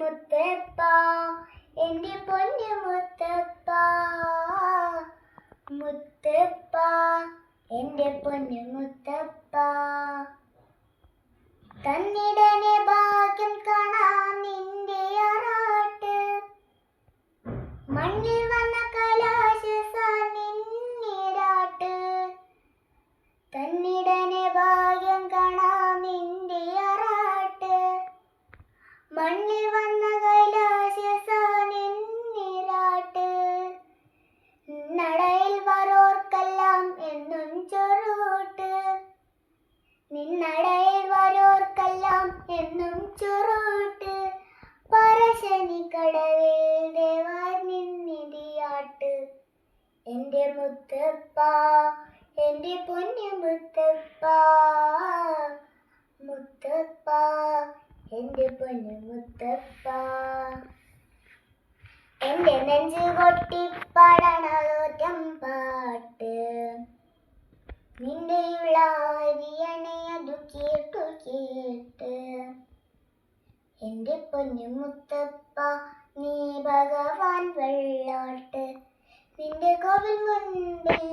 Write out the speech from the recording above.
മുത്തപ്പ എൻ്റെ പൊന്നു മുത്തപ്പ മുത്തപ്പ എൻ്റെ പൊന്നു മുത്തപ്പ തന്നിടനെ ഭാഗ്യം കാണാൻ നിന്റെ ആറാട്ട് മണ്ണിൽ വന്ന കലാശസ നിന്നിരാട്ട് തന്നിടനെ ഭാഗ്യം കാണാൻ നിന്റെ ആറാട്ട് മണ്ണിൽ വന്ന കൈലാശസ നിന്നിരാട്ട് നടയിൽ വരോർക്കെല്ലാം എന്നും ചൊറൂട്ട് നിന്നടയിൽ വരോർക്കെല്ലാം എന്നും ചൊറൂട്ട് പറശ്ശിനി കടവിൽ ദേവാൻ നിന്നിടിയാട്ട് എൻ്റെ മുത്തപ്പ എൻ്റെ പൊന്നു മുത്തപ്പ മുത്തപ്പ എൻ്റെ പൊന്നു മുത്തപ്പ എൻ്റെ നെഞ്ചു കൊട്ടിപ്പാടണോറ്റം പാട്ട് നിന്റെയുള്ള അരിയണയതു കേട്ടു കേട്ട് എൻ്റെ പൊന്നു മുത്തപ്പ നീ ഭഗവാൻ വെള്ളാട്ട് നിന്റെ കോവിൽ മുൻപിൽ